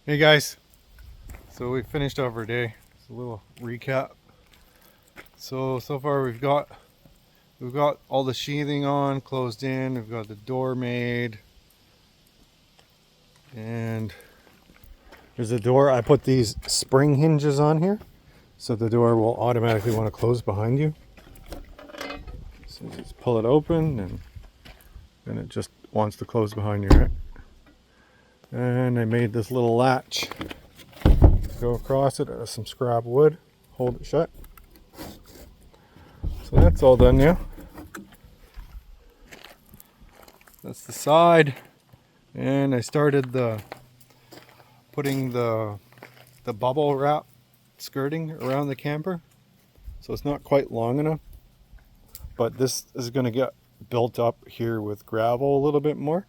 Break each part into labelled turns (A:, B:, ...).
A: Hey guys, so we finished off our day. It's a little recap. So far we've got all the sheathing on, closed in. We've got the door made, and there's a door. I put these spring hinges on here, so the door will automatically want to close behind you. So you just pull it open, and then it just wants to close behind you, right? And I made this little latch. Go across it with some scrap wood, hold it shut. So that's all done now. That's the side, and I started putting the bubble wrap skirting around the camper. So it's not quite long enough, but this is going to get built up here with gravel a little bit more.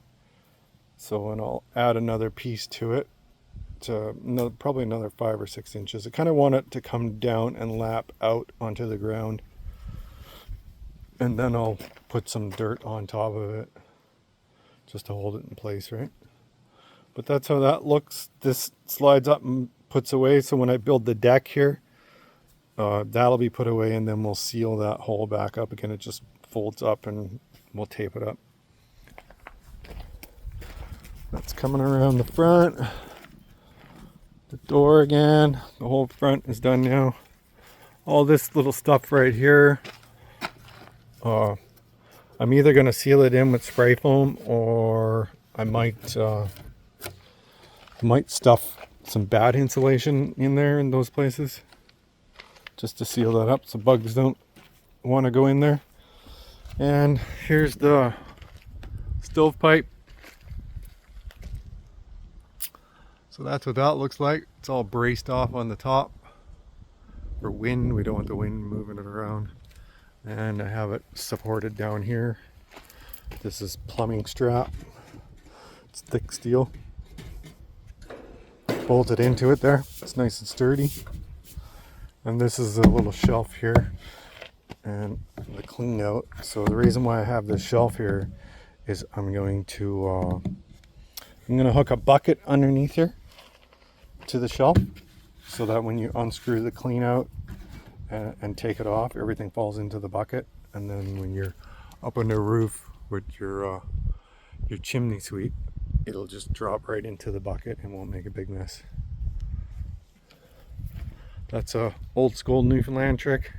A: So and I'll add another piece to it, to probably another 5 or 6 inches. I kind of want it to come down and lap out onto the ground, and then I'll put some dirt on top of it just to hold it in place, right? But that's how that looks. This slides up and puts away, so when I build the deck here, that'll be put away, and then we'll seal that hole back up again. It just folds up and we'll tape it up. That's coming around the front. The door again, the whole front is done now. All this little stuff right here, I'm either going to seal it in with spray foam, or I might stuff some bad insulation in there in those places just to seal that up so bugs don't want to go in there. And here's the stovepipe. So that's what that looks like. It's all braced off on the top for wind. We don't want the wind moving it around. And I have it supported down here. This is plumbing strap. It's thick steel. Bolted into it there. It's nice and sturdy. And this is a little shelf here and the clean out. So the reason why I have this shelf here is I'm going to hook a bucket underneath here to the shelf, so that when you unscrew the clean out and take it off, everything falls into the bucket, and then when you're up on the roof with your chimney sweep, it'll just drop right into the bucket and won't make a big mess. That's a old school Newfoundland trick.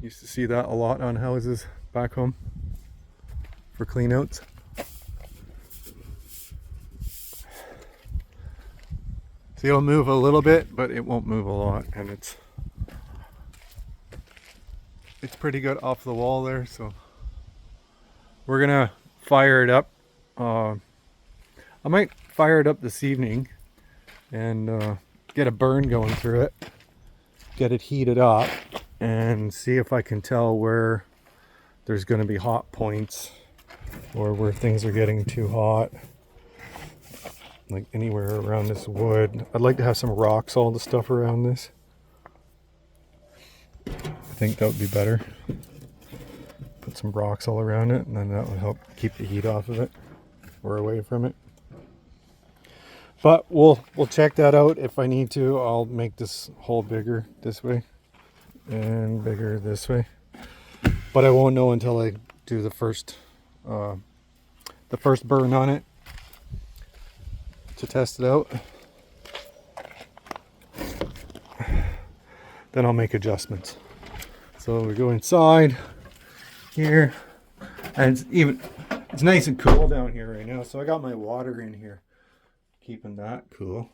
A: Used to see that a lot on houses back home for clean outs. So it'll move a little bit, but it won't move a lot, and it's pretty good off the wall there. So we're gonna fire it up. I might fire it up this evening and get a burn going through it, get it heated up, and see if I can tell where there's going to be hot points or where things are getting too hot, like anywhere around this wood. I'd like to have some rock salt stuff around this. I think that would be better. Put some rocks all around it, and then that would help keep the heat off of it or away from it. But we'll check that out. If I need to, I'll make this hole bigger this way and bigger this way. But I won't know until I do the first burn on it to test it out. Then I'll make adjustments. So we go inside here, and it's nice and cool down here right now. So I got my water in here, keeping that cool.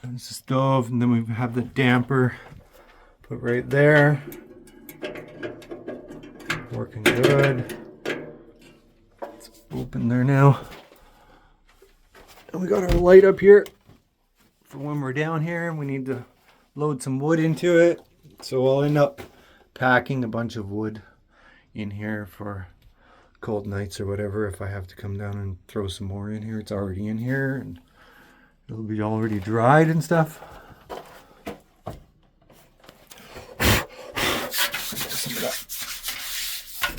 A: And it's the stove, and then we have the damper put right there. Working good. It's open there now. And we got our light up here for when we're down here and we need to load some wood into it. So I'll end up packing a bunch of wood in here for cold nights or whatever. If I have to come down and throw some more in here, it's already in here and it'll be already dried and stuff. Some of that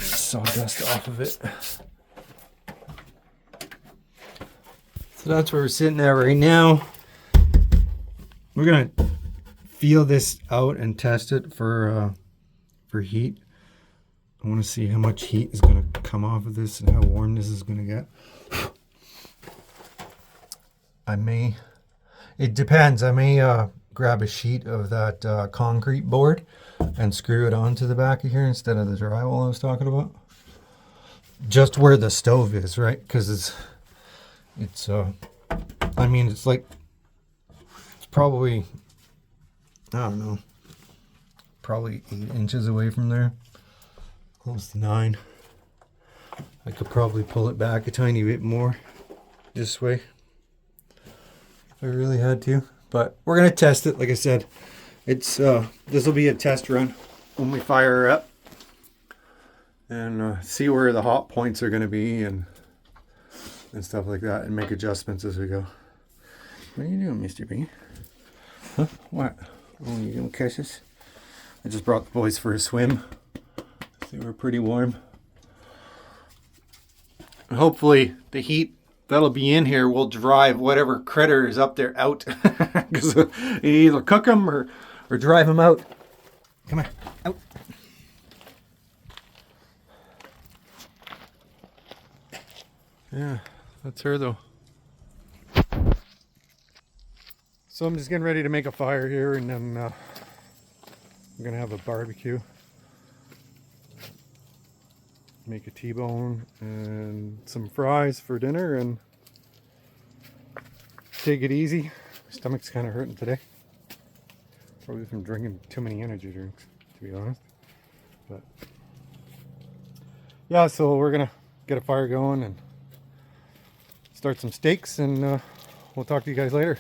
A: sawdust off of it. So that's where we're sitting at right now. We're gonna feel this out and test it for heat. I want to see how much heat is gonna come off of this and how warm this is gonna get. It depends. I may grab a sheet of that concrete board and screw it onto the back of here instead of the drywall I was talking about. Just where the stove is, right? Because it's I mean, it's probably, I don't know, probably 8 inches away from there, close to 9. I could probably pull it back a tiny bit more this way if I really had to, but we're gonna test it. Like I said, it's this will be a test run when we fire her up and see where the hot points are gonna be and stuff like that, and make adjustments as we go. What are you doing, Mr. B? Huh? What? Oh, you doing kisses? I just brought the boys for a swim. They were pretty warm. And hopefully the heat that'll be in here will drive whatever critter is up there out. Because you either cook them or drive them out. Come on, out. Yeah, that's her though. So I'm just getting ready to make a fire here, and then I'm gonna have a barbecue. Make a T-bone and some fries for dinner and take it easy. My stomach's kind of hurting today. Probably from drinking too many energy drinks, to be honest. But yeah, so we're gonna get a fire going and start some steaks, and we'll talk to you guys later.